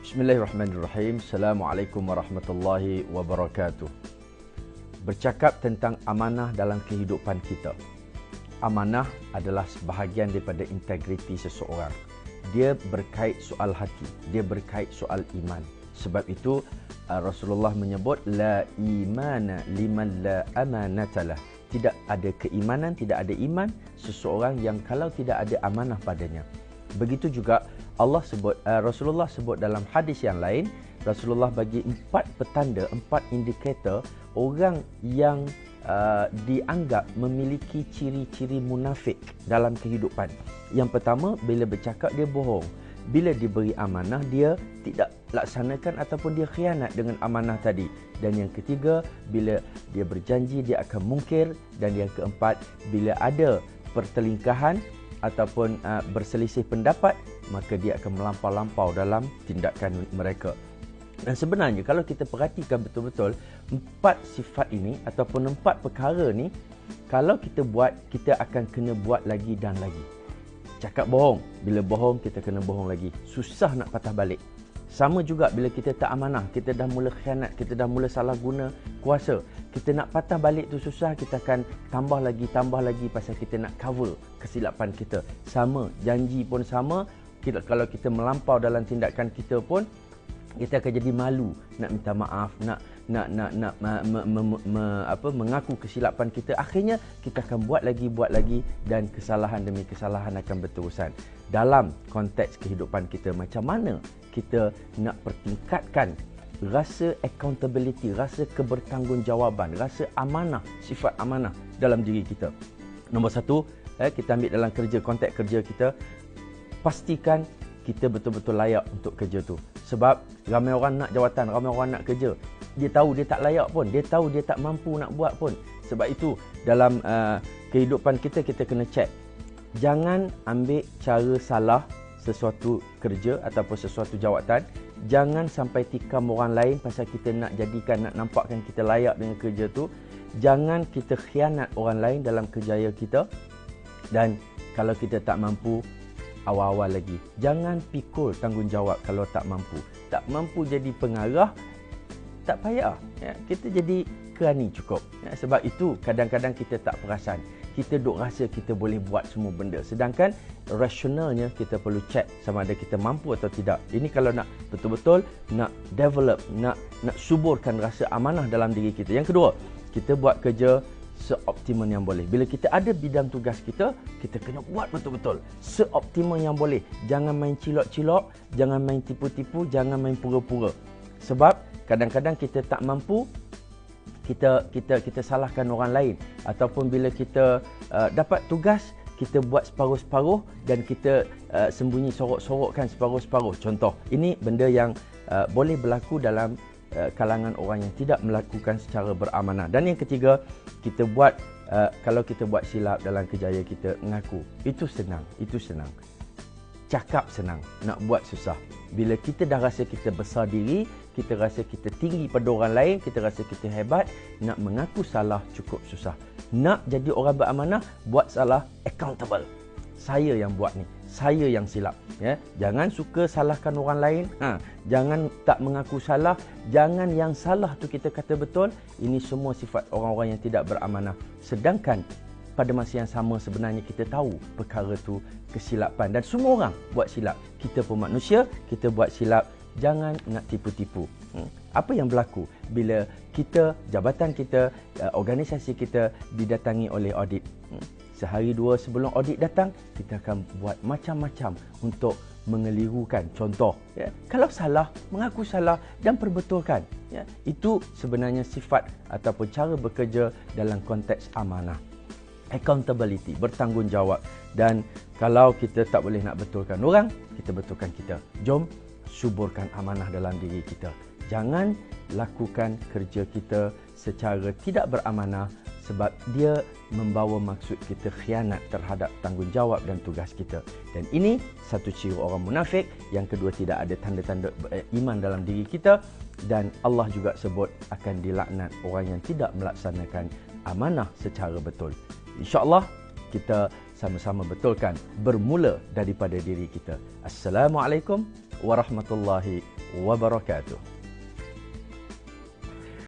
Bismillahirrahmanirrahim. Assalamualaikum warahmatullahi wabarakatuh. Bercakap tentang amanah dalam kehidupan kita. Amanah adalah sebahagian daripada integriti seseorang. Dia berkait soal hati, dia berkait soal iman. Sebab itu Rasulullah menyebut la imana liman la amanatalah. Tidak ada keimanan, tidak ada iman seseorang yang kalau tidak ada amanah padanya. Begitu juga Rasulullah sebut dalam hadis yang lain, Rasulullah bagi 4 petanda, 4 indikator orang yang dianggap memiliki ciri-ciri munafik dalam kehidupan. Yang pertama, bila bercakap dia bohong. Bila diberi amanah, dia tidak laksanakan ataupun dia khianat dengan amanah tadi. Dan yang ketiga, bila dia berjanji, dia akan mungkir. Dan yang keempat, bila ada pertelingkahan ataupun berselisih pendapat, maka dia akan melampau-lampau dalam tindakan mereka. Dan sebenarnya kalau kita perhatikan betul-betul 4 sifat ini ataupun 4 perkara ni, kalau kita buat, kita akan kena buat lagi dan lagi. Cakap bohong, bila bohong kita kena bohong lagi. Susah nak patah balik. Sama juga bila kita tak amanah, kita dah mula khianat, kita dah mula salah guna kuasa. Kita nak patah balik tu susah, kita akan tambah lagi pasal kita nak cover kesilapan kita. Sama, janji pun sama. Kalau kita melampau dalam tindakan kita pun, kita akan jadi malu nak minta maaf, nak mengaku kesilapan kita. Akhirnya kita akan buat lagi dan kesalahan demi kesalahan akan berterusan. Dalam konteks kehidupan kita, macam mana kita nak pertingkatkan rasa accountability, rasa kebertanggungjawab,an rasa amanah, sifat amanah dalam diri kita. Nombor 1, kita ambil dalam konteks kerja kita, pastikan kita betul-betul layak untuk kerja tu. Sebab ramai orang nak jawatan, ramai orang nak kerja. Dia tahu dia tak layak pun, dia tahu dia tak mampu nak buat pun. Sebab itu dalam kehidupan kita, kita kena check. Jangan ambil cara salah sesuatu kerja ataupun sesuatu jawatan. Jangan sampai tikam orang lain pasal kita nak jadikan, nak nampakkan kita layak dengan kerja tu. Jangan kita khianat orang lain dalam kerjaya kita. Dan kalau kita tak mampu, awal-awal lagi, jangan pikul tanggungjawab kalau tak mampu. Tak mampu jadi pengarah, tak payah. Kita jadi kerani cukup. Sebab itu kadang-kadang kita tak perasan. Kita duk rasa kita boleh buat semua benda. Sedangkan rasionalnya kita perlu check sama ada kita mampu atau tidak. Ini kalau nak betul-betul nak develop, nak suburkan rasa amanah dalam diri kita. Yang kedua, kita buat kerja seoptimal yang boleh. Bila kita ada bidang tugas kita, kita kena buat betul-betul seoptimal yang boleh. Jangan main cilok-cilok, jangan main tipu-tipu, jangan main pura-pura. Sebab kadang-kadang kita tak mampu, kita salahkan orang lain. Ataupun bila kita dapat tugas, kita buat separuh-separuh dan kita sembunyi sorok-sorokkan separuh-separuh. Contoh, ini benda yang boleh berlaku dalam kalangan orang yang tidak melakukan secara beramanah. Dan yang ketiga, kita buat kalau kita buat silap dalam kerjaya kita, mengaku. Itu senang. Cakap senang, nak buat susah. Bila kita dah rasa kita besar diri, kita rasa kita tinggi pada orang lain, kita rasa kita hebat, nak mengaku salah cukup susah. Nak jadi orang beramanah, buat salah accountable. Saya yang buat ni, saya yang silap. Jangan suka salahkan orang lain. Jangan tak mengaku salah. Jangan yang salah tu kita kata betul. Ini semua sifat orang-orang yang tidak beramanah. Sedangkan pada masa yang sama sebenarnya kita tahu perkara tu kesilapan. Dan semua orang buat silap. Kita pun manusia, kita buat silap. Jangan nak tipu-tipu. Apa yang berlaku bila jabatan kita, organisasi kita didatangi oleh audit? Sehari dua sebelum audit datang, kita akan buat macam-macam untuk mengelirukan. Contoh, kalau salah, mengaku salah dan perbetulkan. Itu sebenarnya sifat ataupun cara bekerja dalam konteks amanah. Accountability, bertanggungjawab. Dan kalau kita tak boleh nak betulkan orang, kita betulkan kita. Jom suburkan amanah dalam diri kita. Jangan lakukan kerja kita secara tidak beramanah, sebab dia membawa maksud kita khianat terhadap tanggungjawab dan tugas kita. Dan ini satu ciri orang munafik. Yang kedua, tidak ada tanda-tanda iman dalam diri kita. Dan Allah juga sebut akan dilaknat orang yang tidak melaksanakan amanah secara betul. InsyaAllah kita sama-sama betulkan, bermula daripada diri kita. Assalamualaikum warahmatullahi wabarakatuh.